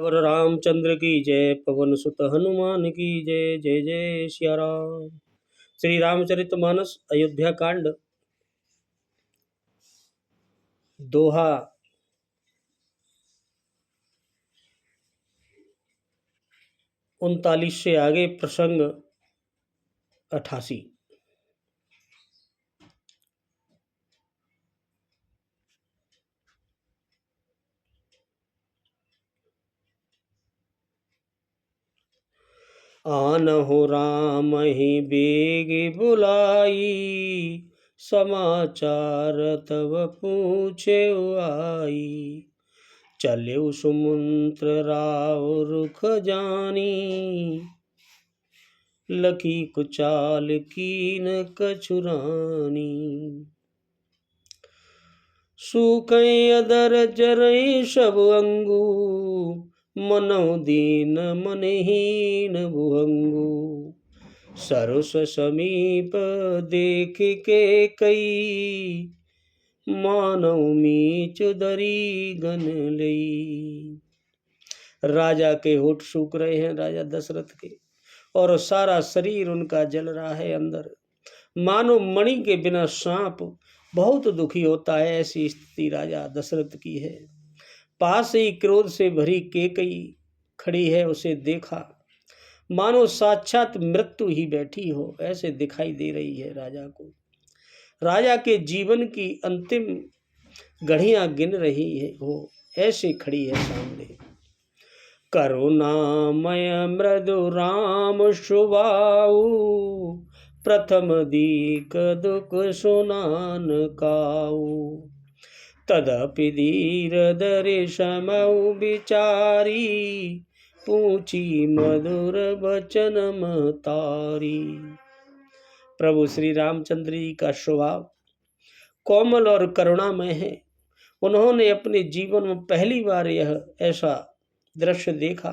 और रामचंद्र की जय। पवन सुत हनुमान की जय। जय जय सिया राम। श्री रामचरितमानस अयोध्या कांड दोहा 39 से आगे प्रसंग 88। आनहु राम ही बेग बुलाई, समाचार तब पूछे आई। चले सुमंत्र राव रुख जानी, लखी कुचाल कीन कछुरानी। सूखई अदर जरई सब अंगू, मनौ दीन मनहीन भुअंगू। सरुस समीप देख के कई, मानव मीच दरी गन लई। राजा के होठ सूख रहे हैं, राजा दशरथ के, और सारा शरीर उनका जल रहा है अंदर। मानो मणि के बिना सांप बहुत दुखी होता है, ऐसी स्थिति राजा दशरथ की है। पास ही क्रोध से भरी केकई खड़ी है, उसे देखा मानो साक्षात मृत्यु ही बैठी हो, ऐसे दिखाई दे रही है राजा को। राजा के जीवन की अंतिम घड़ियां गिन रही है वो, ऐसे खड़ी है सामने। करुणामय मृदु राम सुबाऊ, प्रथम दीक दुख सुनान काऊ। तदपि धीर धरि समऊ विचारी, पूछी मधुर वचन महतारी। प्रभु श्री रामचंद्र जी का स्वभाव कोमल और करुणामय है। उन्होंने अपने जीवन में पहली बार यह ऐसा दृश्य देखा,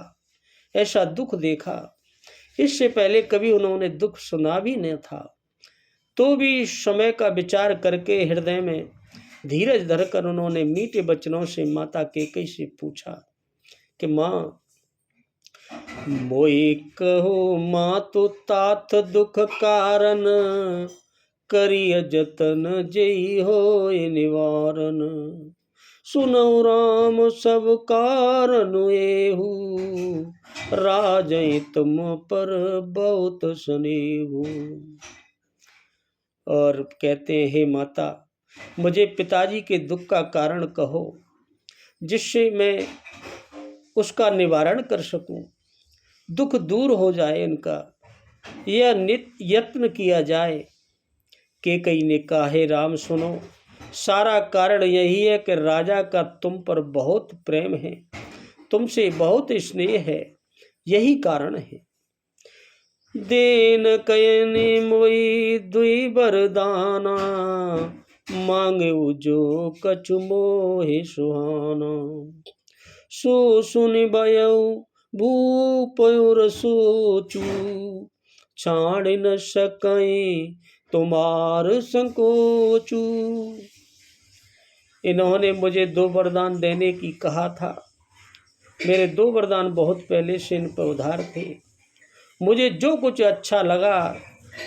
ऐसा दुख देखा। इससे पहले कभी उन्होंने दुख सुना भी न था। तो भी समय का विचार करके हृदय में धीरज धरकर उन्होंने मीठे वचनों से माता कैकेयी से पूछा कि माँ, मोई कहो मातु तात दुख कारण, करिय जतन जई होय निवारण। सुनौ राम सब कारण एहू, राजै तुम पर बहुत स्नेहू। और कहते हैं, हे माता, मुझे पिताजी के दुख का कारण कहो, जिससे मैं उसका निवारण कर सकूं, दुख दूर हो जाए इनका, यह नित्य यत्न किया जाए। कैकेयी ने कहा, हे राम सुनो, सारा कारण यही है कि राजा का तुम पर बहुत प्रेम है, तुमसे बहुत स्नेह है, यही कारण है। देन कयनि मोई दुई वरदाना, मांगे जो कछु मोहि सुहाना। सो सुनि भयउ भूप और सोचू, छाड़ न सकई तुम्हार संकोचू। इन्होंने मुझे 2 वरदान देने की कहा था। मेरे 2 वरदान बहुत पहले से इन पर उधार थे। मुझे जो कुछ अच्छा लगा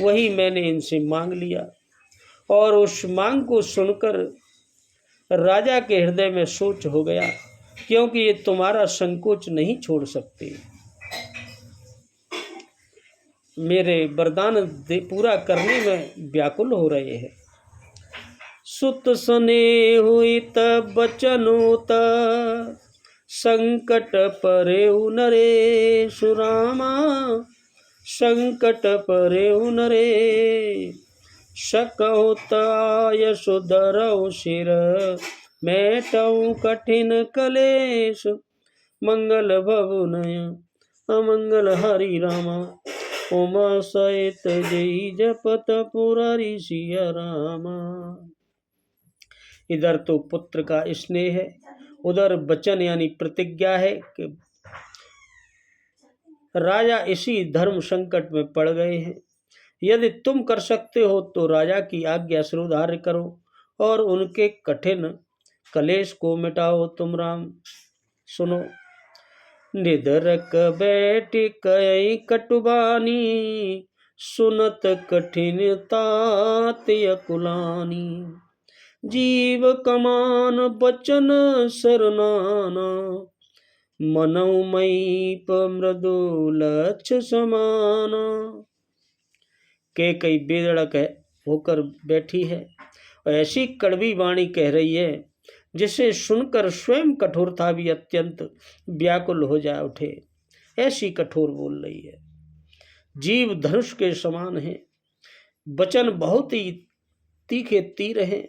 वही मैंने इनसे मांग लिया, और उस मांग को सुनकर राजा के हृदय में सोच हो गया, क्योंकि ये तुम्हारा संकोच नहीं छोड़ सकते। मेरे वरदान पूरा करने में व्याकुल हो रहे हैं। सुत स्नेह हुई तब बचनोत, संकट परेउ नरेश रामा। संकट परेउ नरेश, सकहु यशो धरऊ सिर, मेटऊ कठिन कलेश। मंगल भवु नय अमंगल हरि रामा, उमा सहित जय जपत पुरारी सिया रामा। इधर तो पुत्र का स्नेह है, उधर वचन यानी प्रतिज्ञा है कि राजा इसी धर्म संकट में पड़ गए हैं। यदि तुम कर सकते हो तो राजा की आज्ञा श्रोधार्य करो और उनके कठिन कलेश को मिटाओ। तुम राम सुनो, निदरक बैठ कई कटुबानी, सुनत कठिन तात अकुलानी। जीव कमान बचन सरनाना, मनौ मयीप मृदु लक्ष समाना। के कई बेधड़क होकर बैठी है और ऐसी कड़वी वाणी कह रही है जिसे सुनकर स्वयं कठोरता भी अत्यंत व्याकुल हो जा उठे। ऐसी कठोर बोल रही है। जीव धनुष के समान है, वचन बहुत ही तीखे तीर हैं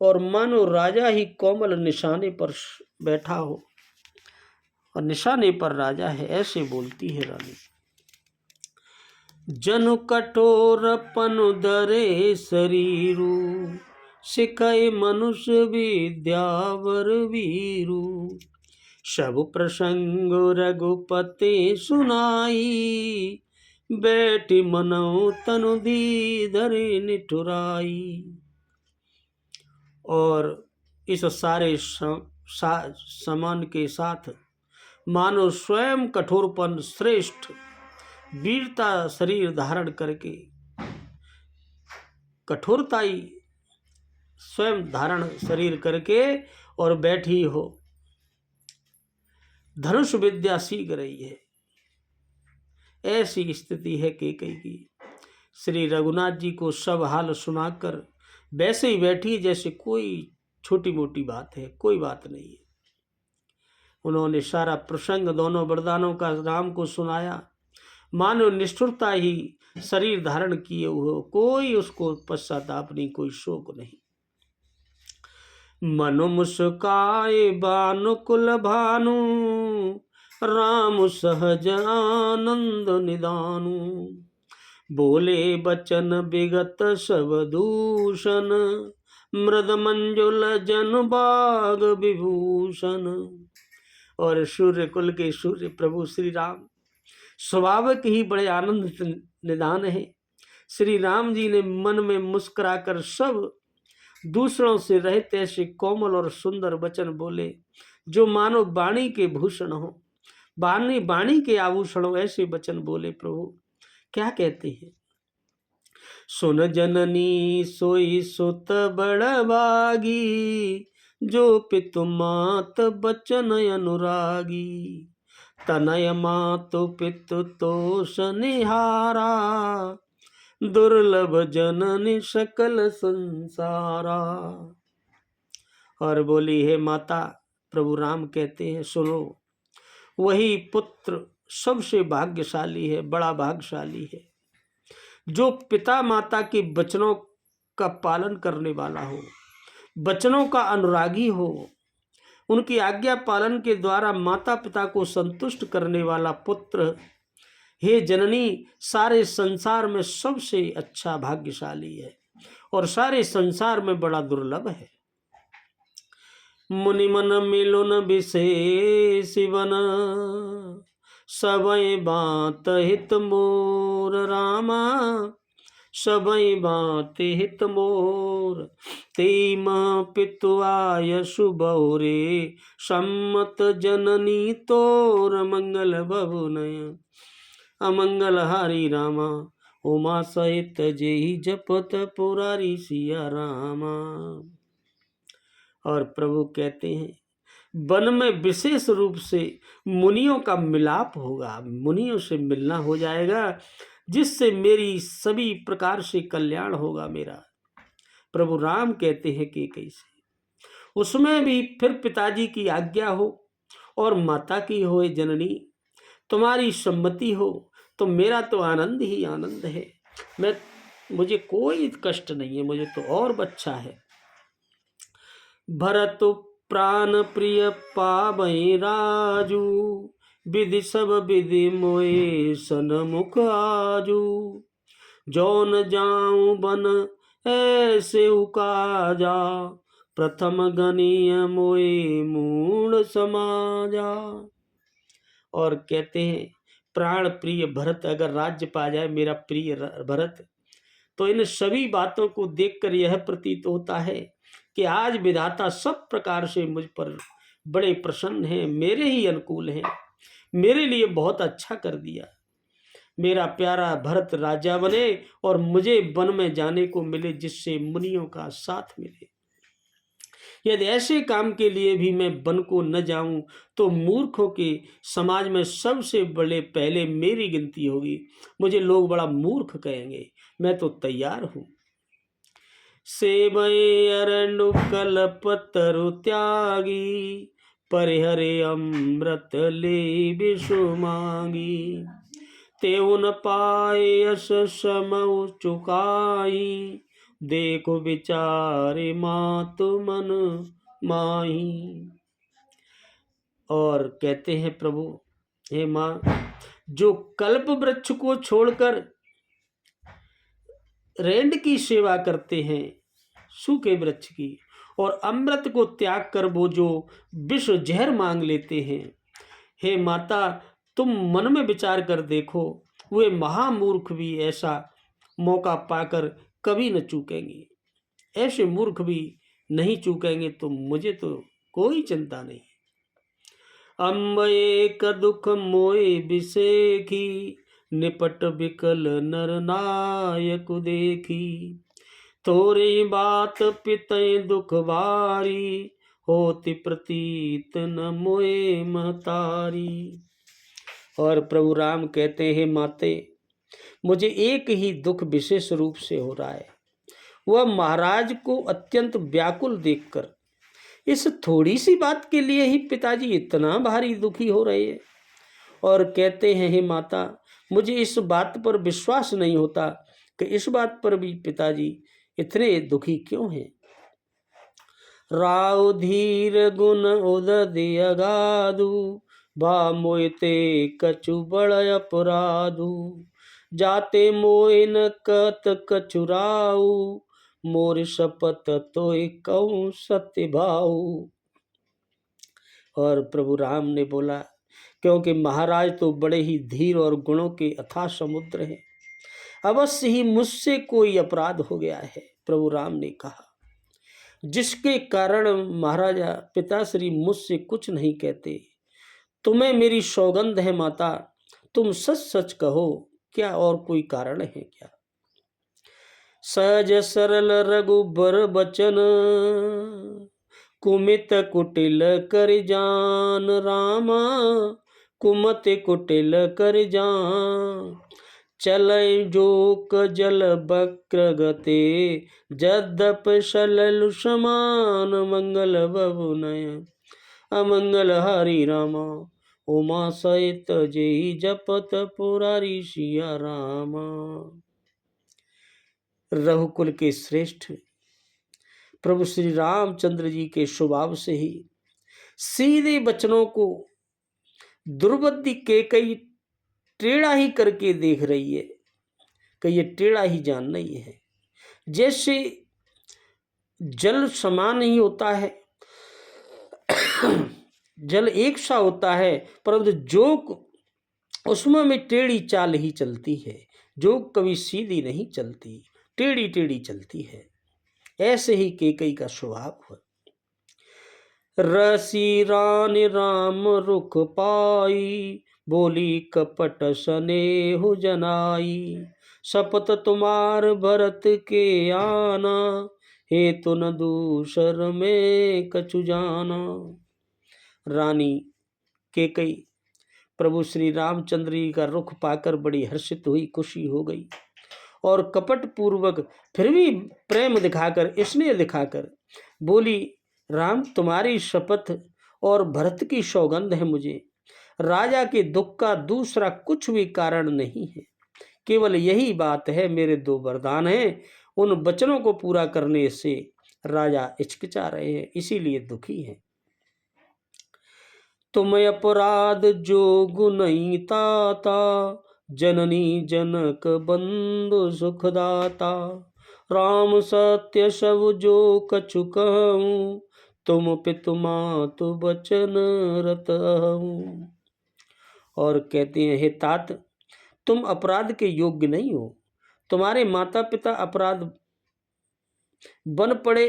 और मानो राजा ही कोमल निशाने पर बैठा हो और निशाने पर राजा है, ऐसे बोलती है रानी। जनु कठोर पनु दरे शरीरु, सिखय मनुष्य विद्यावर वीरु। सब प्रसंग रघुपति सुनाई, बैठी मनौ तनु धरे निठुराई। और इस सारे समान के साथ मानो स्वयं कठोरपन श्रेष्ठ वीरता शरीर धारण करके कठोरताई स्वयं धारण शरीर करके और बैठी हो, धनुष विद्या सीख रही है। ऐसी स्थिति है केकई की। श्री रघुनाथ जी को सब हाल सुनाकर वैसे ही बैठी जैसे कोई छोटी मोटी बात है, कोई बात नहीं है। उन्होंने सारा प्रसंग दोनों वरदानों का राम को सुनाया। मानो निष्ठुरता ही शरीर धारण किए हुए, कोई उसको पश्चाताप नहीं, कोई शोक नहीं। मनु मुस्काए बानुकुल भानु, राम सहज आनंद निदानु। बोले बचन विगत सब दूषण, मृद मंजुल जन बाग विभूषण। और सूर्य कुल के सूर्य प्रभु श्री राम स्वाभाविक ही बड़े आनंद निदान है। श्री राम जी ने मन में मुस्कुराकर सब दूसरों से रहित ऐसे कोमल और सुंदर वचन बोले जो मानो वाणी के भूषण हो, वाणी के आभूषण हो, ऐसे वचन बोले। प्रभु क्या कहते हैं? सुन जननी सोई सुत बड़ भागी, जो पितु मात बचन अनुरागी। तनय मातु पितु तोष निहारा, दुर्लभ जननी सकल संसारा। और बोली, हे माता, प्रभु राम कहते हैं सुनो, वही पुत्र सबसे भाग्यशाली है, बड़ा भाग्यशाली है जो पिता माता के वचनों का पालन करने वाला हो, वचनों का अनुरागी हो, उनकी आज्ञा पालन के द्वारा माता पिता को संतुष्ट करने वाला पुत्र। हे जननी, सारे संसार में सबसे अच्छा भाग्यशाली है और सारे संसार में बड़ा दुर्लभ है। मुनि मन मिलुन विशेष वन, सबई बात हित मोर रामा। सबई बात हित मोर, तेम पितु आय शुभौरे। सम्मत जननी तोर मंगल भवुनय, अमंगल हारी रामा। उमा सहित जेहि जपत पुरारी सिया रामा। और प्रभु कहते हैं वन में विशेष रूप से मुनियों का मिलाप होगा, मुनियों से मिलना हो जाएगा, जिससे मेरी सभी प्रकार से कल्याण होगा मेरा। प्रभु राम कहते हैं कि कैसे उसमें भी फिर पिताजी की आज्ञा हो और माता की हो, जननी तुम्हारी सम्मति हो तो मेरा तो आनंद ही आनंद है। मुझे कोई कष्ट नहीं है, मुझे तो और अच्छा है। भरत प्राण प्रिय पावै राजू, विधि सब विधि मोए सनमुख आजू। जौन जाऊं बन ऐसे उकाजा, प्रथम गनीय मोए मूढ़ समाजा। और कहते हैं प्राण प्रिय भरत, अगर राज्य पा जाए मेरा प्रिय भरत, तो इन सभी बातों को देखकर यह प्रतीत होता है कि आज विधाता सब प्रकार से मुझ पर बड़े प्रसन्न हैं, मेरे ही अनुकूल हैं। मेरे लिए बहुत अच्छा कर दिया। मेरा प्यारा भरत राजा बने और मुझे वन में जाने को मिले, जिससे मुनियों का साथ मिले। यदि ऐसे काम के लिए भी मैं वन को न जाऊं तो मूर्खों के समाज में सबसे बड़े पहले मेरी गिनती होगी। मुझे लोग बड़ा मूर्ख कहेंगे। मैं तो तैयार हूं। सेवय अरण्य कल्पतरु त्यागी, परिहरे अमृत ले विषु मांगी। तेउ न पाए यश समउ चुकाई, देखो विचारे मातु मन माही। और कहते हैं प्रभु, हे माँ, जो कल्प वृक्ष को छोड़कर रेंड की सेवा करते हैं, सूखे वृक्ष की, और अमृत को त्याग कर वो जो विष जहर मांग लेते हैं, हे माता, तुम मन में विचार कर देखो, वे महामूर्ख भी ऐसा मौका पाकर कभी न चूकेंगे। ऐसे मूर्ख भी नहीं चूकेंगे, तो मुझे तो कोई चिंता नहीं। अम्ब एक दुख मोए बिसेखी, निपट बिकल नर नायक देखी। थोरी बात पितय दुख भारी, होति प्रतीत न मोए महतारी। और प्रभु राम कहते हैं, माते, मुझे एक ही दुख विशेष रूप से हो रहा है। वह महाराज को अत्यंत व्याकुल देखकर। इस थोड़ी सी बात के लिए ही पिताजी इतना भारी दुखी हो रहे हैं। और कहते हैं, हे माता, मुझे इस बात पर विश्वास नहीं होता कि इस बात पर भी पिताजी इतने दुखी क्यों हैं। राव धीर गुण उदय अगाधु, भा मोयते कछु बड़ अपराधु। जाते मोय न कत कछुराऊ, मोर शपथ तोय कहूँ सत्य भाऊ। और प्रभु राम ने बोला, क्योंकि महाराज तो बड़े ही धीर और गुणों के अथाह समुद्र हैं, अवश्य ही मुझसे कोई अपराध हो गया है। प्रभु राम ने कहा, जिसके कारण महाराजा पिताश्री मुझसे कुछ नहीं कहते। तुम्हें मेरी सौगंध है माता, तुम सच सच कहो, क्या और कोई कारण है क्या। सहज सरल रघुबर बचन, कुमित कुटिल कर जान रामा। कुमत कुटिल कर जान, चलय जोक जल बक्र गते। जद्यप सलल समान, मंगल बबु नयन अमंगल हरि रामा। उमा सहित जेहि जपत पुरारी सिया रामा। रघुकुल के श्रेष्ठ प्रभु श्री रामचंद्र जी के स्वभाव से ही सीधे वचनों को दुर्बुद्धि के कई टेढ़ा ही करके देख रही है कि ये टेढ़ा ही जानना ही है। जैसे जल समान ही होता है, जल एक सा होता है, परंतु जोक उसमें में टेढ़ी चाल ही चलती है। जोक कभी सीधी नहीं चलती, टेढ़ी टेढ़ी चलती है। ऐसे ही केकई का स्वभाव है। रसी रानी राम रुख पाई, बोली कपट स्नेहु जनाई। शपथ तुम्हार भरत के आना, हेतु न दूसर में कछु जाना। रानी केकई प्रभु श्री रामचंद्र जी का रुख पाकर बड़ी हर्षित हुई, खुशी हो गई, और कपट पूर्वक फिर भी प्रेम दिखाकर, स्नेह दिखाकर बोली, राम, तुम्हारी शपथ और भरत की सौगंध है, मुझे राजा के दुख का दूसरा कुछ भी कारण नहीं है। केवल यही बात है, मेरे दो वरदान हैं, उन वचनों को पूरा करने से राजा हिचकिचा रहे हैं, इसीलिए दुखी हैं। तुम अपराध जो गुनई ताता, जननी जनक बंधु सुखदाता। राम सत्य सब जो कछु कहूँ, तुम पितु मातु बचन रत हूँ। और कहते हैं, हे तात, तुम अपराध के योग्य नहीं हो। तुम्हारे माता पिता अपराध बन पड़े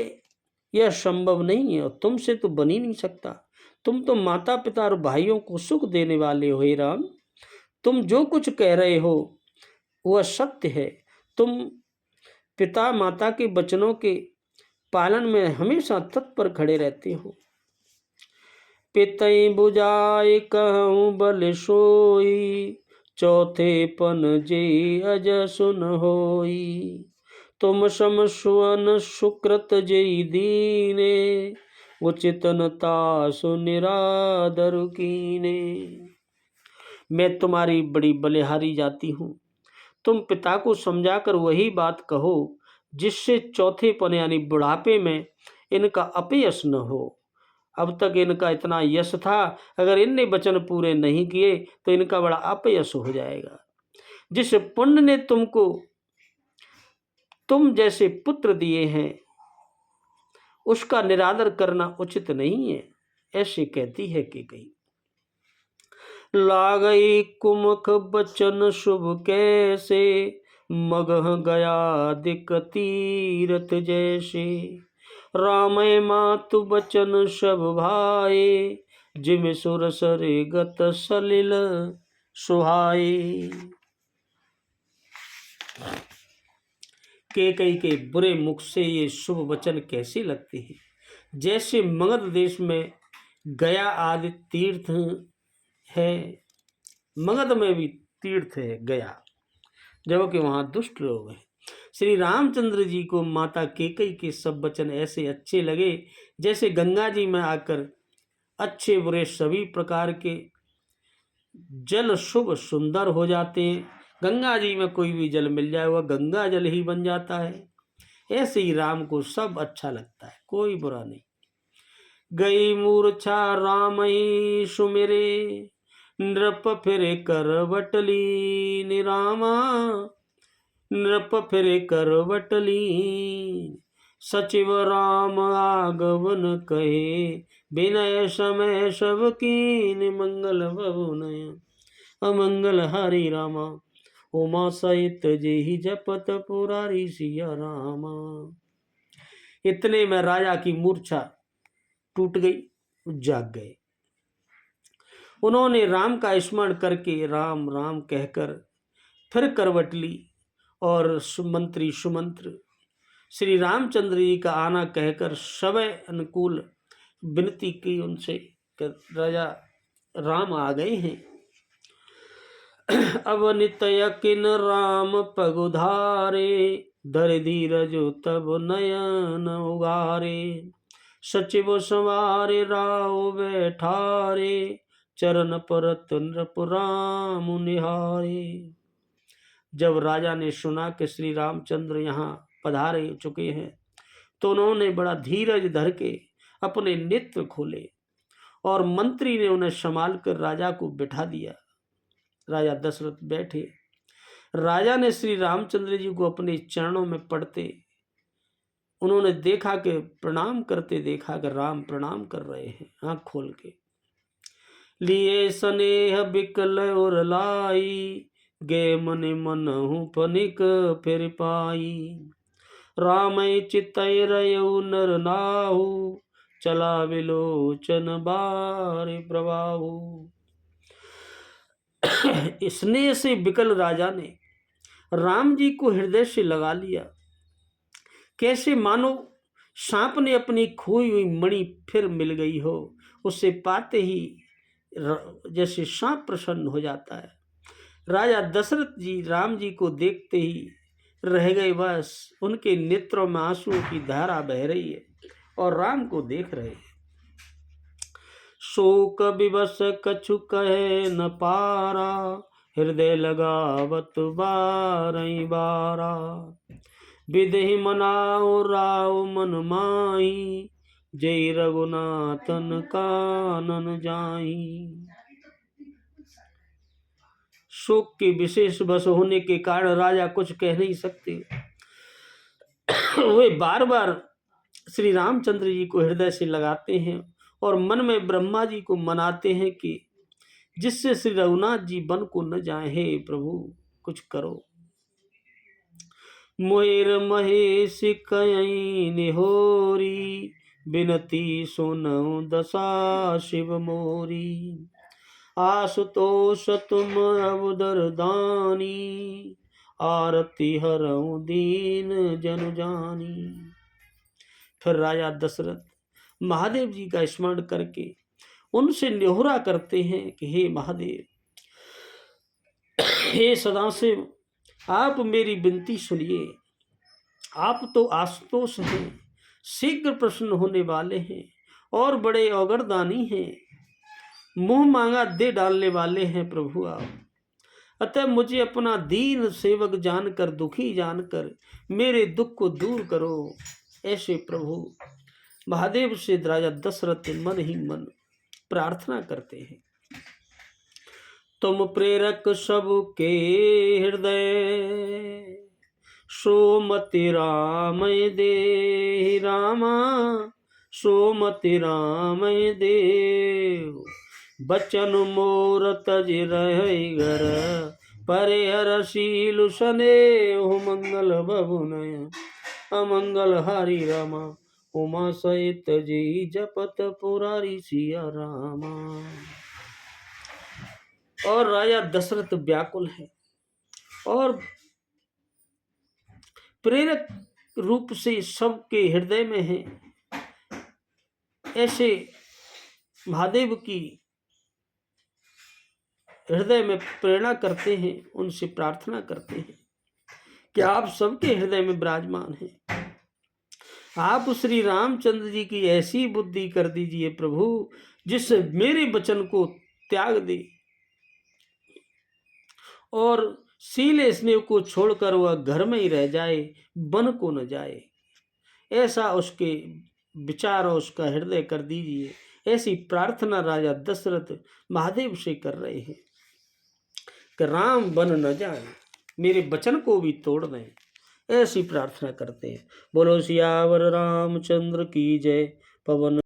यह संभव नहीं है, और तुमसे तो बन ही नहीं सकता। तुम तो माता पिता और भाइयों को सुख देने वाले हो हे राम। तुम जो कुछ कह रहे हो वह सत्य है। तुम पिता माता के वचनों के पालन में हमेशा तत्पर खड़े रहते हो। पितई बुझाए कहूँ बल सोई, चौथे पन जे अज सुन होई। तुम सम सुवन सुकृत जय दीने, उचितन तासु निरादर कीने। मैं तुम्हारी बड़ी बलिहारी जाती हूँ। तुम पिता को समझाकर वही बात कहो जिससे चौथेपन यानी बुढ़ापे में इनका अपयश न हो। अब तक इनका इतना यश था, अगर इनने वचन पूरे नहीं किए तो इनका बड़ा अपयश हो जाएगा। जिस पुण्य ने तुमको तुम जैसे पुत्र दिए हैं उसका निरादर करना उचित नहीं है, ऐसे कहती है कैकेयी। लागई कुमुख बचन शुभ कैसे, मगह गया दिक तीरथ जैसे। रामय मातु बचन सब भाए, जिम सुर सरे गत सलिल सुहाए। कैकेयी के बुरे मुख से ये शुभ वचन कैसे लगते हैं, जैसे मगध देश में गया आदि तीर्थ है। मगध में भी तीर्थ है गया, जबकि वहाँ दुष्ट लोग हैं। श्री रामचंद्र जी को माता कैकेयी के सब वचन ऐसे अच्छे लगे जैसे गंगा जी में आकर अच्छे बुरे सभी प्रकार के जल शुभ सुंदर हो जाते हैं। गंगा जी में कोई भी जल मिल जाए वह गंगा जल ही बन जाता है। ऐसे ही राम को सब अच्छा लगता है, कोई बुरा नहीं। गई मूर्छा रामई सुमिरे, नृप फिरे करवटली निरामा। नृप फिरे करवटली, सचिव राम आगवन कहे। विनय समय सब कीन, मंगल भवनय अमंगल हरि रामा। उमा सहित जेहि जपत पुरारी सिया रामा। इतने में राजा की मूर्छा टूट गई, जाग गए। उन्होंने राम का स्मरण करके राम राम कहकर फिर करवट ली और सुमंत्री सुमंत्र श्री रामचंद्र जी का आना कहकर समय अनुकूल विनती की उनसे कि राजा राम आ गए हैं। अब नित्य किन राम पगुधारे, धर धीरज तब नयन उगारे। सचिव संवारे राव बैठारे, चरण परत नृप राम निहारे। जब राजा ने सुना कि श्री रामचंद्र यहाँ पधारे चुके हैं तो उन्होंने बड़ा धीरज धर के अपने नेत्र खोले और मंत्री ने उन्हें संभाल कर राजा को बिठा दिया। राजा दशरथ बैठे। राजा ने श्री रामचंद्र जी को अपने चरणों में पड़ते उन्होंने देखा कि प्रणाम करते देखा कि राम प्रणाम कर रहे हैं आंख खोल के। लिए स्नेह बिकल और लाई, गे मन मन हूँ फनिक फिर पाई। रामय चितय रयु नर नाहु, चला विलोचन बार प्रभाहु। स्नेह से बिकल राजा ने राम जी को हृदय से लगा लिया, कैसे मानो सांप ने अपनी खोई हुई मणि फिर मिल गई हो। उसे पाते ही जैसे सांप प्रसन्न हो जाता है। राजा दशरथ जी राम जी को देखते ही रह गए, बस उनके नेत्रों में आंसुओं की धारा बह रही है और राम को देख रहे हैं। शोक विवश कछु कहे न पारा, हृदय लगावत बारई बारा। विदेहि मनाओ राव मन माही, जय रघुनाथन कानन जाई। शोक के विशेष वश होने के कारण राजा कुछ कह नहीं सकते। वे बार बार श्री रामचंद्र जी को हृदय से लगाते हैं और मन में ब्रह्मा जी को मनाते हैं कि जिससे श्री रघुनाथ जी वन को न जाए, हे प्रभु कुछ करो। मोर महेश कई निहोरी, बिनती सुनऊ दशा शिव मोरी। आशुतोष तुम अवदर दानी, आरती हरऊ दीन जनु जानी। फिर राजा दशरथ महादेव जी का स्मरण करके उनसे न्योहरा करते हैं कि हे महादेव, हे सदाशिव, आप मेरी विनती सुनिए। आप तो आशुतोष हैं, शीघ्र प्रसन्न होने वाले हैं और बड़े औगरदानी हैं, मुंह मांगा दे डालने वाले हैं प्रभु आप। अतः मुझे अपना दीन सेवक जानकर, दुखी जानकर मेरे दुख को दूर करो। ऐसे प्रभु महादेव से राजा दशरथ मन ही मन प्रार्थना करते हैं। तुम प्रेरक सबके हृदय, सोमति राम दे रामा, सोमति राम देव। बचन मोर तज रहे घर, परिहर शील सने मंगल बबुनय। अमंगल हरि रामा, उमा सहित जी जपत पुरारी सिया रामा। और राजा दशरथ व्याकुल है और प्रेरक रूप से सबके हृदय में है। ऐसे महादेव की हृदय में प्रेरणा करते हैं, उनसे प्रार्थना करते हैं कि आप सबके हृदय में विराजमान हैं। आप श्री रामचंद्र जी की ऐसी बुद्धि कर दीजिए प्रभु, जिससे मेरे वचन को त्याग दे और शील स्नेह को छोड़कर वह घर में ही रह जाए, वन को न जाए। ऐसा उसके विचार और उसका हृदय कर दीजिए। ऐसी प्रार्थना राजा दशरथ महादेव से कर रहे हैं कि राम वन न जाए, मेरे वचन को भी तोड़ दें। ऐसी प्रार्थना करते हैं। बोलो सियावर रामचंद्र की जय। पवन